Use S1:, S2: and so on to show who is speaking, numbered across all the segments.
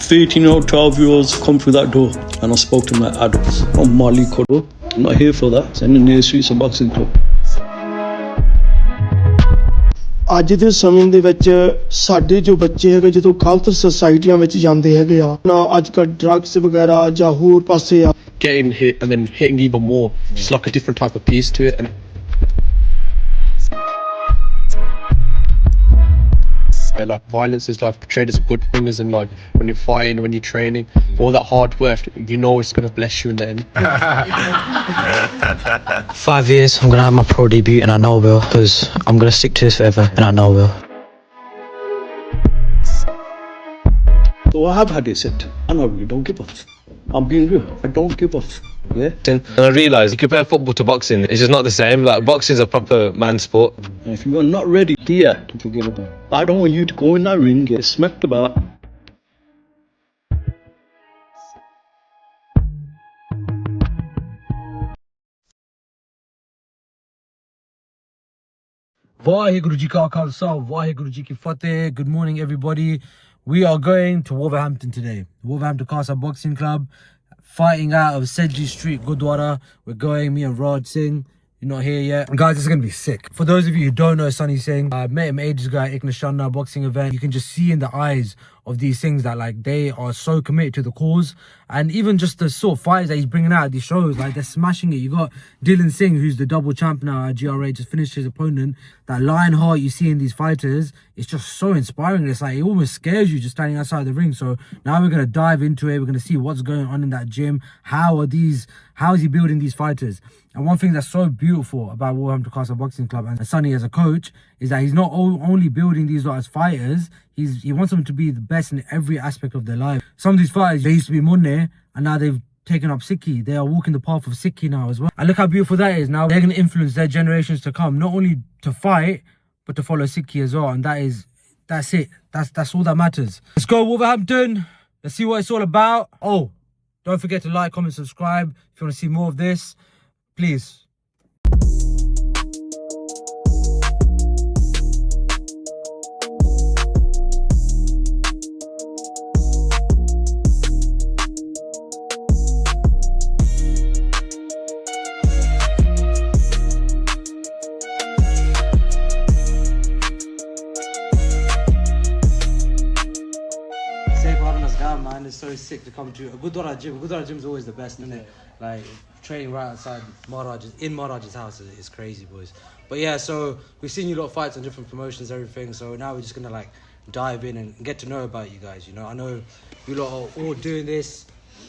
S1: 13-year-old, 12-year-olds come through that door and I spoke to them like adults. I'm Mali Kodo. I'm not here for that. I'm in the streets of boxing club.
S2: ਅੱਜ ਦੇ ਸਮੇਂ ਦੇ ਵਿੱਚ ਸਾਡੇ ਜੋ ਬੱਚੇ ਹੈਗੇ ਜਦੋਂ ਗਲਤ ਸੁਸਾਇਟੀਆਂ ਵਿੱਚ ਜਾਂਦੇ ਹੈਗੇ ਆ ਨਾ ਅੱਜ ਕੱਲ੍ਹ ਡਰੱਗਸ ਵਗੈਰਾ ਜਾਂ ਹੋਰ ਪਾਸੇ ਆ
S3: getting hit and then hitting even more. It's like a different type of piece to it. And like violence is like portrayed as a good thing, as in like when you're fighting, when you're training, all that hard work, you know it's going to bless you in the end.
S4: 5 years, I'm going to have my pro debut and I know I will, because I'm going to stick to this forever and I know I will.
S1: So I have had it said, and I really don't give a f. I'm being real. I don't give a f. Yeah.
S5: And I realised you compare football to boxing, it's just not the same. Like boxing is a proper man sport.
S1: And if you're not ready, yeah, to forget about it. I don't want you to go in that ring, get smacked about.
S6: Vaheguru Ji Ka Khalsa, Vaheguru Ji Ki Fateh. Good morning, everybody. We are going to Wolverhampton today. Wolverhampton Khalsa Boxing Club, fighting out of Sedgley Street, Gurdwara. We're going, me and Raj Singh. You're not here yet. Guys, this is going to be sick. For those of you who don't know Sunny Singh, I met him ages ago at Iknashanna boxing event. You can just see in the eyes of these things that like they are so committed to the cause. And even just the sort of fights that he's bringing out at these shows, like they're smashing it. You got Dylan Singh, who's the double champ now at GRA, just finished his opponent. That lion heart you see in these fighters, it's just so inspiring. It's like, it almost scares you just standing outside the ring. So now we're going to dive into it. We're going to see what's going on in that gym. How is he building these fighters? And one thing that's so beautiful about Wolverhampton Khalsa Boxing Club and Sunny as a coach is that he's not only building these lot as fighters, he wants them to be the best in every aspect of their life. Some of these fighters, they used to be Munne, and now they've taken up Sikhi. They are walking the path of Sikhi now as well. And look how beautiful that is. Now they're going to influence their generations to come, not only to fight, but to follow Sikhi as well. And that's it. That's all that matters. Let's go Wolverhampton. Let's see what it's all about. Oh, don't forget to like, comment, subscribe if you want to see more of this. Please. Man, it's so sick to come to a Gurdwara gym. Gurdwara gym is always the best, isn't it? Like training right outside Maharaj's house is crazy, boys. But yeah, so we've seen you lot fights on different promotions, everything. So now we're just gonna like dive in and get to know about you guys. You know, I know you lot are all doing this,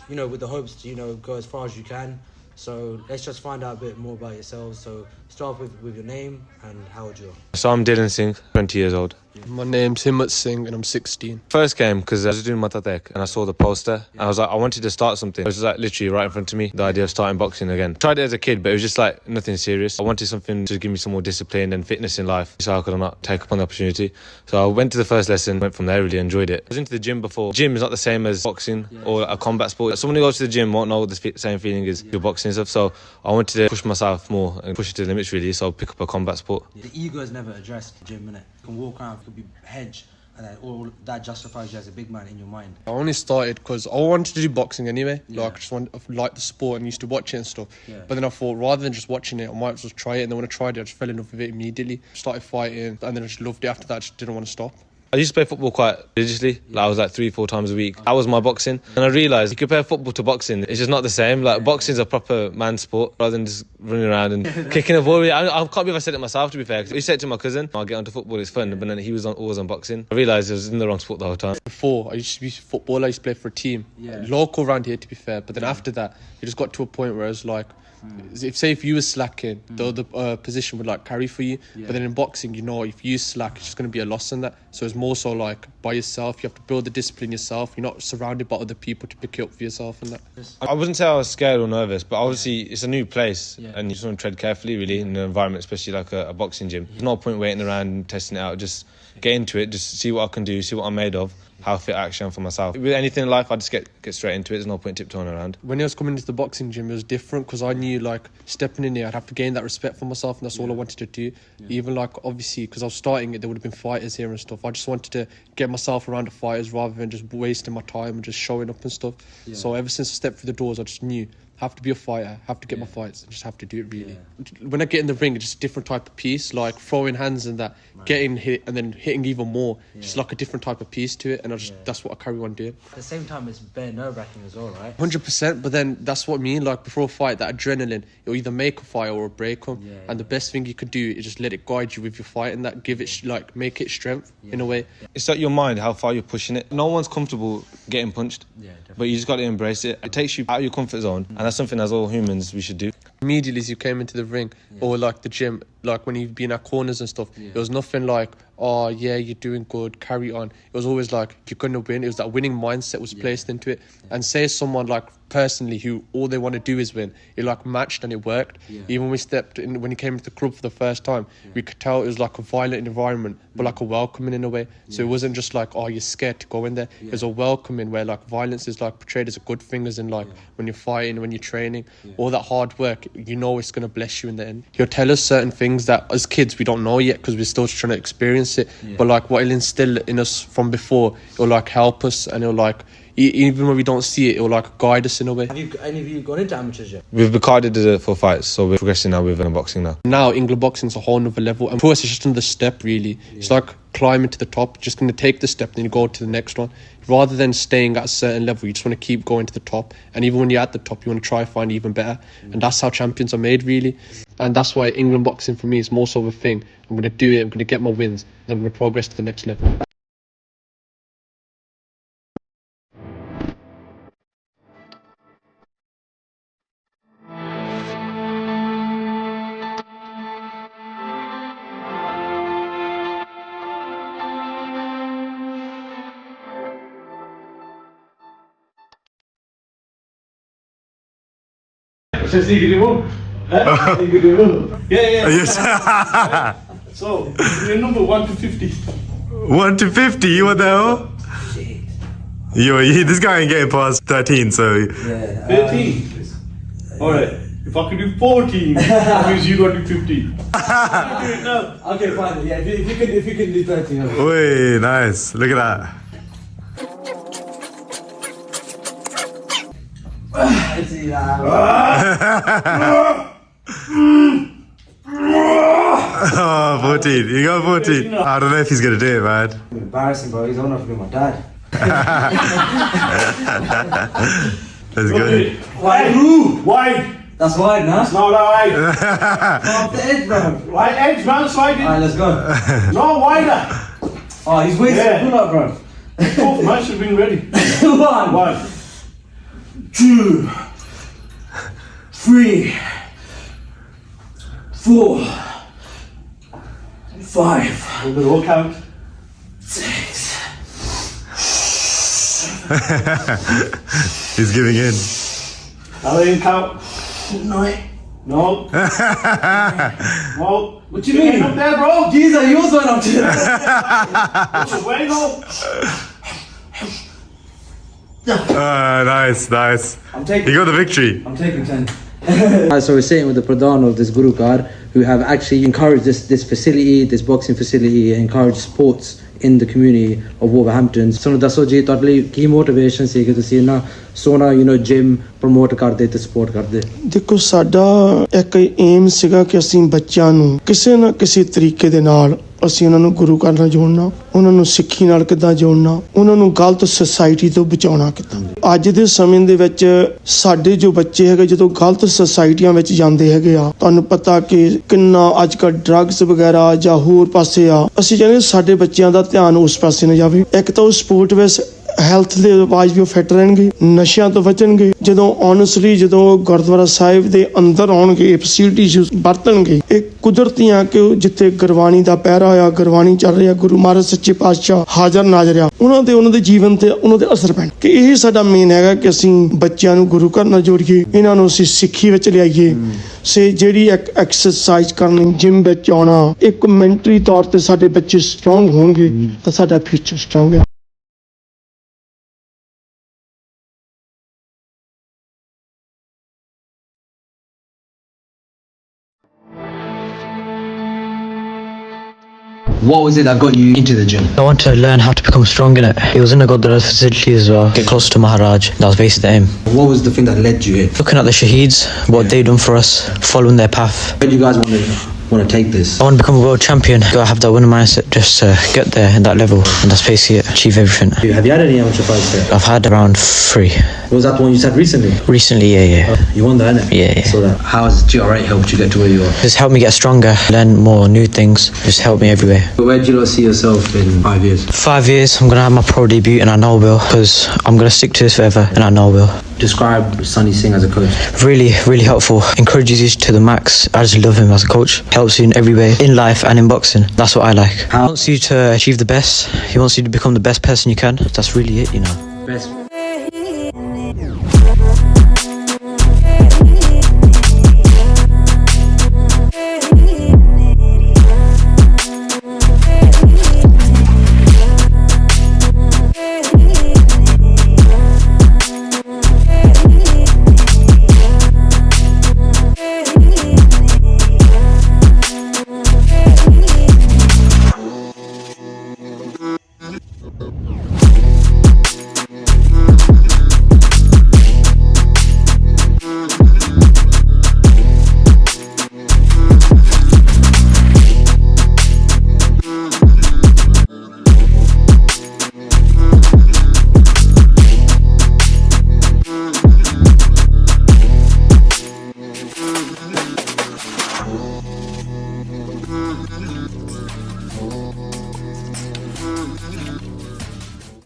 S6: you know, with the hopes to go as far as you can. So let's just find out a bit more about yourselves. So start with your name and how old you are.
S5: So I'm Dylan Singh, 20 years old.
S3: My name's Himmat Singh and I'm 16.
S5: First game because I was doing Matatek and I saw the poster. And I was like, I wanted to start something. It was like literally right in front of me, the idea of starting boxing again. Tried it as a kid, but it was just like nothing serious. I wanted something to give me some more discipline and fitness in life. So how could I not take up on the opportunity? So I went to the first lesson, went from there, really enjoyed it. I was into the gym before. Gym is not the same as boxing or a combat sport. Someone who goes to the gym won't know what the same feeling is to boxing and stuff. So I wanted to push myself more and push it to the limits really. So I'll pick up a combat sport.
S6: The ego is never addressed in the gym, innit? You can walk around, you can be hedge, and then all that justifies you as a big man in your mind.
S3: I only started because I wanted to do boxing anyway. Like I just liked the sport and used to watch it and stuff. But then I thought rather than just watching it, I might as well try it. And then when I tried it, I just fell in love with it immediately. Started fighting and then I just loved it after that. I just didn't want to stop.
S5: I used to play football quite religiously. Like I was like 3-4 times a week. That was my boxing. And I realised you compare football to boxing, it's just not the same. Like boxing is a proper man sport rather than just running around and kicking a ball. I can't believe I said it myself, to be fair. I said it to my cousin, I'll get onto football, it's fun. But then he was always on boxing. I realised I was in the wrong sport the whole time.
S3: Before, I used to be a footballer, I used to play for a team. Local around here, to be fair. But then after that, it just got to a point where it was like, if you were slacking, the other position would like carry for you. But then in boxing, if you slack, it's just going to be a loss in that. So it's more so like by yourself. You have to build the discipline yourself. You're not surrounded by other people to pick it up for yourself and that.
S5: I wouldn't say I was scared or nervous, but obviously it's a new place and you just want to tread carefully really in an environment, especially like a boxing gym. There's no point waiting around and testing it out. Just get into it, just see what I can do, see what I'm made of, how fit I actually am for myself. With anything in life, I just get straight into it. There's no point tiptoeing around.
S3: When I was coming into the boxing gym, it was different because I knew like stepping in there, I'd have to gain that respect for myself, and that's all I wanted to do. Even like obviously because I was starting it, there would have been fighters here and stuff. I just wanted to get myself around the fighters rather than just wasting my time and just showing up and stuff. So ever since I stepped through the doors, I just knew have to be a fighter, have to get my fights, and just have to do it really. When I get in the ring, it's just a different type of piece, like throwing hands and that, getting hit and then hitting even more. Just like a different type of piece to it, and that's what I carry on doing.
S6: At the same time, it's bare nerve-wracking as well, right?
S3: 100%, but then that's what I mean, like before a fight, that adrenaline, it'll either make a fight or break them. And the best thing you could do is just let it guide you with your fight and that, give it like make it strength in a way.
S5: It's like your mind, how far you're pushing it. No one's comfortable getting punched, but you just got to embrace it. It takes you out of your comfort zone, and that's something as all humans we should do.
S3: Immediately as you came into the ring or like the gym, like when you've been at corners and stuff, it was nothing like, oh yeah, you're doing good, carry on. It was always like, you're gonna win. It was that winning mindset was placed into it. And say someone like personally who all they want to do is win, it like matched and it worked. Even when we stepped in, when he came into the club for the first time, we could tell it was like a violent environment, but like a welcoming in a way. So it wasn't just like, oh, you're scared to go in there. It was a welcoming where like violence is like portrayed as a good thing, as in like when you're fighting, when you're training, all that hard work, you know it's going to bless you in the end. He'll tell us certain things that as kids we don't know yet because we're still trying to experience it, but like what he'll instill in us from before, it'll like help us, and it'll like even when we don't see it, it'll like guide us in a way.
S6: Have you any of you gone into amateurs yet?
S5: We've been carded for fights, so we're progressing now with boxing now.
S3: Now England boxing's a whole nother level, and for us it's just another step really. It's like climbing to the top, just going to take the step, then you go to the next one. Rather than staying at a certain level, you just want to keep going to the top, and even when you're at the top, you want to try find even better, and that's how champions are made really. And that's why England boxing for me is more so of a thing. I'm going to do it, I'm going to get my wins, and I'm going to progress to the next level.
S7: Yes.
S2: So, your number 1 to 50.
S7: 1 to 50? What the hell? Yo, this guy ain't getting past 13, so...
S2: 13. Alright. If I could do 14, that means you got to do 50.
S6: Okay, fine. Yeah, if you can do 13. Okay.
S7: Wait, nice. Look at that.
S6: Let's see that.
S7: Oh, 14. You got 14. I don't know if he's gonna do it, man.
S6: Embarrassing, bro. He's old enough to be my dad.
S7: That's good.
S2: Wide.
S6: That's wide, nah?
S2: It's not wide.
S6: Off the edge, bro.
S2: Wide edge, man. Slide
S6: Alright, let's go.
S2: No, wider.
S6: Oh, he's way too pull up, bro.
S2: Both man should have been ready.
S6: 1, 2, 3, 4, 5.
S2: We're going to count.
S6: 6.
S7: He's giving in.
S2: Now they count.
S6: 9.
S2: No. No.
S6: What do you mean?
S2: Up there, bro.
S6: Jesus, you also went up to that.
S2: What's the way, though?
S7: Nice. He got the victory.
S6: I'm taking 10. So we're sitting with the Pradhan of this Gurukar who have actually encouraged this facility, this boxing facility, encouraged sports in the community of Wolverhampton. So ਦੱਸੋ ਜੀ ਤੁਹਾਡੇ ਲਈ ਕੀ motivation ਸੀ ਕਿ ਤੁਸੀਂ ਨਾ ਸੋਨਾ gym promote ਕਰਦੇ ਤੇ ਸਪੋਰਟ ਕਰਦੇ?
S2: ਦੇਖੋ ਸਾਡਾ ਇੱਕ ਏਮ ਸੀਗਾ ਕਿ ਅਸੀਂ ਬੱਚਿਆਂ ਨੂੰ ਕਿਸੇ ਨਾ ਕਿਸੇ ਤਰੀਕੇ ਦੇ ਨਾਲ ਅਸੀਂ ਉਹਨਾਂ ਨੂੰ ਗੁਰੂ ਘਰ ਨਾਲ ਜੋੜਨਾ, ਉਹਨਾਂ ਨੂੰ ਸਿੱਖੀ ਨਾਲ ਕਿੱਦਾਂ ਜੋੜਨਾ, ਉਹਨਾਂ ਨੂੰ ਗਲਤ ਸੁਸਾਇਟੀ ਤੋਂ ਬਚਾਉਣਾ ਕਿੱਦਾਂ। ਅੱਜ ਦੇ ਸਮੇਂ ਦੇ ਵਿੱਚ ਸਾਡੇ ਜੋ ਬੱਚੇ ਹੈਗੇ ਜਦੋਂ ਗਲਤ ਸੁਸਾਇਟੀਆਂ ਵਿੱਚ ਜਾਂਦੇ ਹੈਗੇ ਆ, ਤੁਹਾਨੂੰ ਪਤਾ ਕਿ ਕਿੰਨਾ ਅੱਜ ਕੱਲ੍ਹ ਡਰੱਗਸ ਵਗੈਰਾ ਜਾਂ ਹੋਰ ਪਾਸੇ ਆ, ਅਸੀਂ ਚਾਹੁੰਦੇ ਸਾਡੇ ਬੱਚਿਆਂ ਦਾ ਧਿਆਨ ਉਸ ਪਾਸੇ ਨਾ ਜਾਵੇ। ਇੱਕ ਤਾਂ ਉਹ ਸਪੋਰਟ ਵਿੱਚ ਹੈਲਥ ਦੇ ਵਾਈਜ਼ ਵੀ ਉਹ ਫਿੱਟ ਰਹਿਣਗੇ, ਨਸ਼ਿਆਂ ਤੋਂ ਬਚਣਗੇ। ਜਦੋਂ ਓਨੈਸਟਲੀ ਜਦੋਂ ਗੁਰਦੁਆਰਾ ਸਾਹਿਬ ਦੇ ਅੰਦਰ ਆਉਣਗੇ, ਫੈਸਿਲਿਟੀਜ਼ ਵਰਤਣਗੇ, ਇਹ ਕੁਦਰਤੀਆਂ ਕਿ ਜਿੱਥੇ ਗੁਰਬਾਣੀ ਦਾ ਪਹਿਰਾ ਹੋਇਆ, ਗੁਰਬਾਣੀ ਚੱਲ ਰਿਹਾ, ਗੁਰੂ ਮਹਾਰਾਜ ਸੱਚੇ ਪਾਤਸ਼ਾਹ ਹਾਜ਼ਰ ਨਾਜ਼ਰ ਆ, ਉਹਨਾਂ ਦੇ ਜੀਵਨ ਤੇ ਉਹਨਾਂ ਦੇ ਅਸਰ ਪੈਣ। ਕਿ ਇਹ ਸਾਡਾ ਮੇਨ ਹੈਗਾ ਕਿ ਅਸੀਂ ਬੱਚਿਆਂ ਨੂੰ ਗੁਰੂ ਘਰ ਨਾਲ ਜੋੜੀਏ, ਇਹਨਾਂ ਨੂੰ ਅਸੀਂ ਸਿੱਖੀ ਵਿੱਚ ਲਿਆਈਏ। ਸੇ ਜਿਹੜੀ ਇੱਕ ਐਕਸਰਸਾਈਜ਼ ਕਰਨੀ, ਜਿਮ ਵਿੱਚ ਆਉਣਾ, ਇੱਕ ਮੈਂਟਲੀ ਤੌਰ ਤੇ ਸਾਡੇ ਬੱਚੇ ਸਟਰੋਂਗ ਹੋਣਗੇ ਤਾਂ ਸਾਡਾ ਫਿਊਚਰ ਸਟਰੋਂਗ ਹੈ।
S8: What was it that got you into the gym?
S4: I want to learn how to become strong in it. It was in a Gurdwara facility as well. Get close to Maharaj. That was basically the aim.
S8: What was the thing that led you here?
S4: Looking at the Shaheeds, what they've done for us, following their path.
S8: Where do you guys want to take this?
S4: I want to become a world champion. Gotta have that winning mindset just to get there in that level, and that's basically it. Achieve everything.
S8: Have you had any amateur fights there?
S4: I've had around 3.
S8: Was that the one you said recently?
S4: Recently, yeah.
S8: You won that, innit?
S4: Yeah.
S8: So that. How has GR8 helped you get to where you are?
S4: Just helped me get stronger, learn more new things. Just helped me everywhere.
S8: Where do you not see yourself in 5 years?
S4: 5 years, I'm gonna have my pro debut, and I know I will, because I'm gonna stick to this forever, and I know I will.
S8: Describe Sunny Singh as a coach.
S4: Really, really helpful. Encourages you to the max. I just love him as a coach. Helps you in every way, in life and in boxing. That's what I like. He wants you to achieve the best. He wants you to become the best person you can. That's really it, you know.
S8: Best.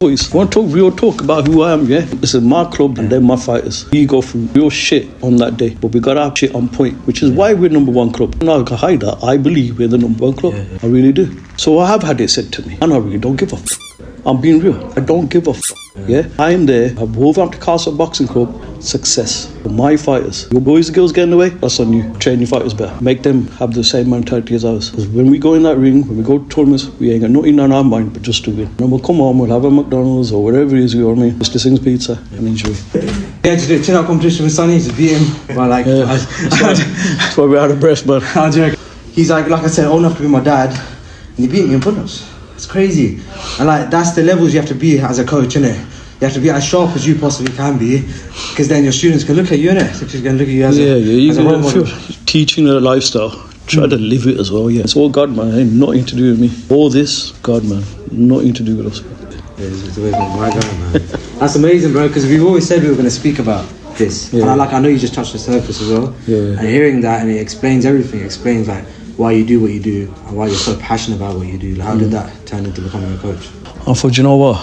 S1: Boys, want to talk real talk about who I am, yeah? This is my club and they're my fighters. We go through real shit on that day, but we got our shit on point, which is why we're number one club. I'm not gonna hide that. I believe we're the number one club. I really do. So I have had it said to me, and I really don't give a fuck. I'm being real. I don't give a fuck. Yeah? I am there at Wolverhampton Khalsa Boxing Club. Success for my fighters. Your boys and girls get in the way, that's on you. Train your fighters better. Make them have the same mentality as ours. Because when we go in that ring, when we go to tournaments, we ain't got nothing on our mind but just to win. And we'll come on, we'll have a McDonald's or whatever it is, you know what I mean? Mr. Singh's Pizza and enjoy.
S6: Yeah, just did a chin-up competition with Sunny, just beat him. But like,
S1: That's why we're out of breath, man.
S6: how do you reckon? He's like I said, old enough to be my dad, and he beat me in pull-ups. It's crazy. And like, that's the levels you have to be as a coach, innit? You have to be as sharp as you possibly can be, because then your students can look at you, innit? If you can look at you as a role model.
S1: Teaching a lifestyle, try to live it as well, yeah. It's all God, man. It ain't nothing to do with me. All this, God, man. Nothing to do with us.
S8: It's my guy, man. That's amazing, bro, because we've always said we were going to speak about this.
S1: Yeah.
S8: And I know you just touched the surface as well.
S1: Yeah.
S8: And hearing that, and it explains everything. It explains like why you do what you do and why you're so passionate about what you do. Like, how did that turn into becoming a coach?
S1: I thought, you know what?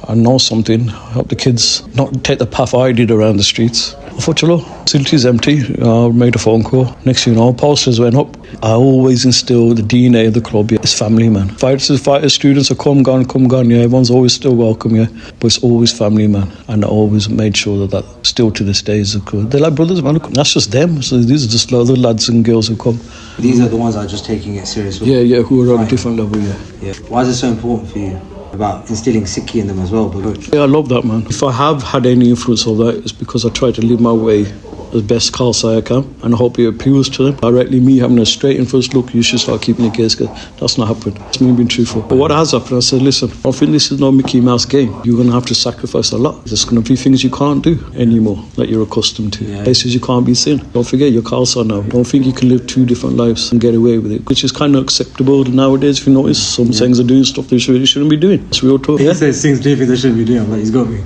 S1: I know something. Help the kids not take the path I did around the streets. I thought, you know, facility's empty. I made a phone call. Next thing you know, posters went up. I always instill the DNA of the club. Yeah, it's family, man. Fighters, students are come, gone. Yeah, everyone's always still welcome, yeah. But it's always family, man. And I always made sure that still to this day is good. They're like brothers, man. Look, that's just them. So these are just other lads and girls who come.
S8: These are the ones that are just taking it seriously.
S1: Yeah, who are on a different level, yeah.
S8: Why is it so important for you about instilling Sikhi in them as well, coach?
S1: Yeah, I love that, man. If I have had any influence of that, it's because I try to live my way as best Khalsa I can, and I hope it appeals to them. Directly me having a straight and first look, you should start keeping your case, because that's not happened. It's me being truthful. But what has happened, I said, listen, I think this is no Mickey Mouse game. You're going to have to sacrifice a lot. There's going to be things you can't do anymore that you're accustomed to. Yeah. Places you can't be seen. Don't forget, you're Khalsa now. Don't think you can live two different lives and get away with it, which is kind of acceptable nowadays. If you notice, some things are doing stuff they shouldn't be doing. It's real talk.
S8: He says things they shouldn't be doing, but he's got me.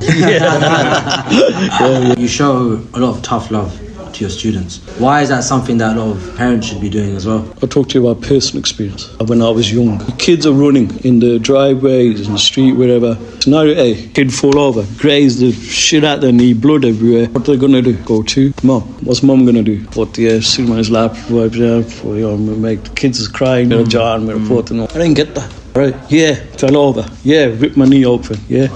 S8: You show a lot of tough love to to your students. Why is that something that a lot of parents should be doing as well?
S1: I'll talk to you about personal experience. When I was young, kids are running in the driveways, in the street, wherever. Scenario A, kid fall over, graze the shit out their knee, blood everywhere. What are they going to do? Go to mum. What's mum going to do? Put the sit on his lap, wipe it out, make the kids is crying, John, I didn't get that. Right, yeah, fell over. Yeah, ripped my knee open. Yeah,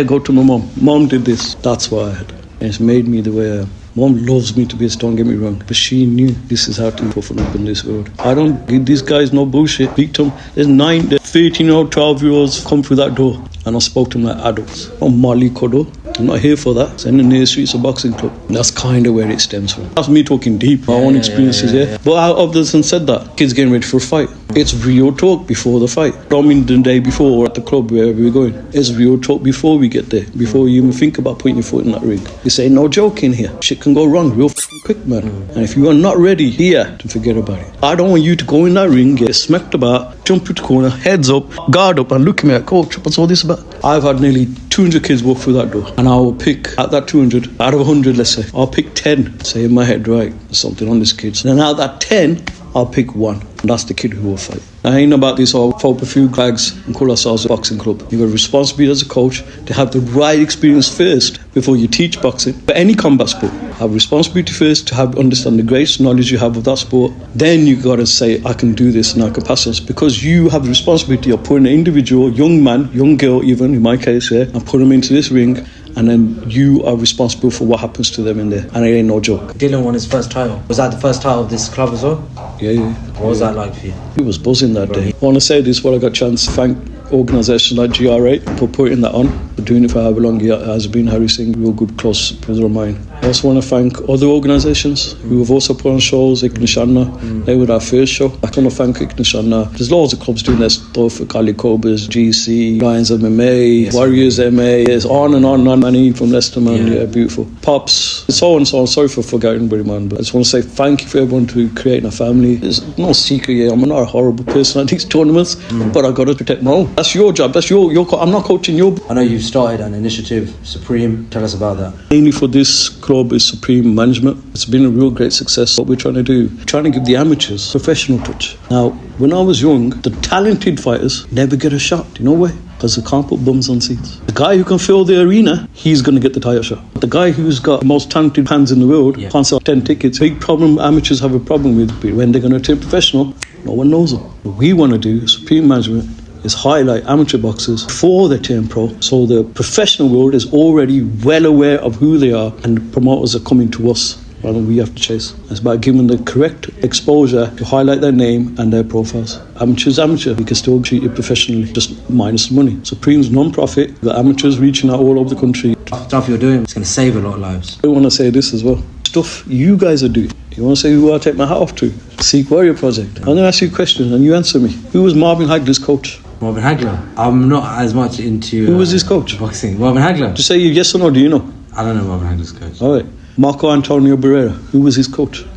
S1: go to my mum. Mum did this. That's what I had. And it's made me the way I am. Mom loves me to bits, don't get me wrong, but she knew this is how to toughen up in this world. I don't give these guys no bullshit. Beat them. There's 13-year-old, 12-year-olds come through that door, and I spoke to them like adults. I'm Mali Kodo. I'm not here for that. It's in the near streets of boxing club. That's kind of where it stems from. That's me talking deep, my own experiences, yeah. But others have said that. Kids getting ready for a fight. It's real talk before the fight. Don't mean the day before or at the club, wherever we're going. It's real talk before we get there, before you even think about putting your foot in that ring. You say, no joking here. Shit can go wrong real fucking quick, man. And if you are not ready here, then forget about it. I don't want you to go in that ring, get smacked about, jump into the corner, heads up, guard up, and look at me like, coach, what's all this about? I've had nearly 200 kids walk through that door, and I will pick, at that 200, out of 100, let's say, I'll pick 10, say in my head, right, there's something on this kid. And then out of that 10, I'll pick one, and that's the kid who will fight. Now, I ain't about this all pop a few flags and call ourselves a boxing club. You've got a responsibility as a coach to have the right experience first before you teach boxing. But any combat sport, have responsibility first to understand the great knowledge you have of that sport. Then you got to say, I can do this and I can pass this, because you have the responsibility of putting an individual, young man, young girl even, in my case, and put them into this ring. And then you are responsible for what happens to them in there. And it ain't no joke.
S8: Dylan won his first title. Was that the first title of this club as well?
S1: Yeah.
S8: What was that like for you?
S1: He was buzzing that day. I want to say this while I got a chance to thank organisations like GRA for putting that on, for doing it for however long it has been. Harry Singh, real good close brother of mine. I also want to thank other organisations who have also put on shows. Iknishanna, they were our first show. I want to thank Iknishanna. There's loads of clubs doing their stuff, Kali Cobras, GC, Lions MMA, Warriors MA, it's on and on and on. Manny from Leicester, man, yeah, beautiful. Pops, so and so. Sorry for forgetting everybody, man, but I just want to say thank you for everyone to creating a family. There's no secret here. I'm not a horrible person at these tournaments, but I got to protect my own. That's your job. That's your I'm not coaching your.
S8: I know you've started an initiative, Supreme. Tell us about that.
S1: Mainly for this club is Supreme Management. It's been a real great success. What we're trying to do, trying to give the amateurs professional touch. Now, when I was young, the talented fighters never get a shot. You know why? Because they can't put bums on seats. The guy who can fill the arena, he's going to get the title shot. The guy who's got the most talented hands in the world can't sell 10 tickets. Big problem amateurs have a problem with. When they're going to turn professional, no one knows them. What we want to do, Supreme Management, is highlight amateur boxers before they turn pro, so the professional world is already well aware of who they are, and the promoters are coming to us rather than we have to chase. It's about giving the correct exposure to highlight their name and their profiles. Amateur's amateur, we can still treat it professionally, just minus the money. Supreme's non-profit, the amateurs reaching out all over the country.
S8: Stuff you're doing is going to save a lot of lives.
S1: I want to say this as well. Stuff you guys are doing. You want to say who I take my hat off to? Sikh Warrior Project. I'm going to ask you a question and you answer me. Who was Marvin Hagler's coach?
S8: Marvin Hagler. I'm not as much into
S1: who was his coach?
S8: Boxing. Marvin Hagler.
S1: Just say yes or no, do you know?
S8: I don't know Marvin Hagler's coach.
S1: Alright. Marco Antonio Barrera. Who was his coach? Do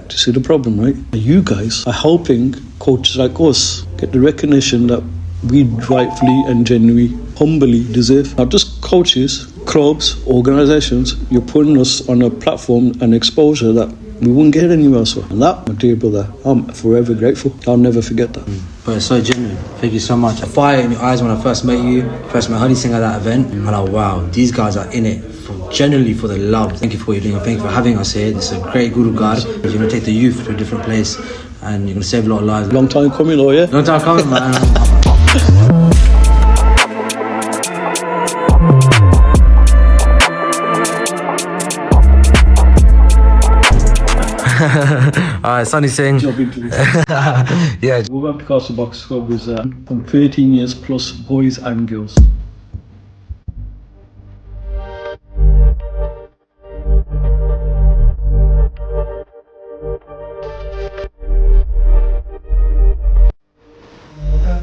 S1: you see the problem, right? You guys are helping coaches like us get the recognition that we rightfully and genuinely, humbly deserve. Not just coaches, clubs, organisations. You're putting us on a platform and exposure that we wouldn't get anywhere else. And that, my dear brother, I'm forever grateful. I'll never forget that.
S8: But it's so genuine. Thank you so much. A fire in your eyes when I first met you, first met Sunny Singh at that event. And I'm like, wow, these guys are in it genuinely for the love. Thank you for what you're doing. Thank you for having us here. This is a great Guru God. You're going to take the youth to a different place and you're going to save a lot of lives.
S1: Long time coming, though, yeah?
S8: Long time coming, man. Alright, Sunny Singh. Yeah.
S1: Wolverhampton Khalsa Boxing Club was from 13 years plus boys and girls.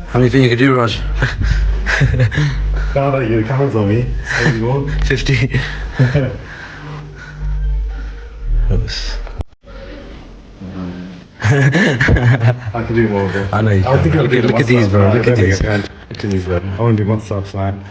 S8: How many think you could do, Raj?
S7: Now that the camera's on me, how you going?
S8: 50.
S7: I can do more, bro.
S8: I know you can.
S7: I think I'll do
S8: Look at these, bro. Look at these.
S7: I want to do muscle ups, man.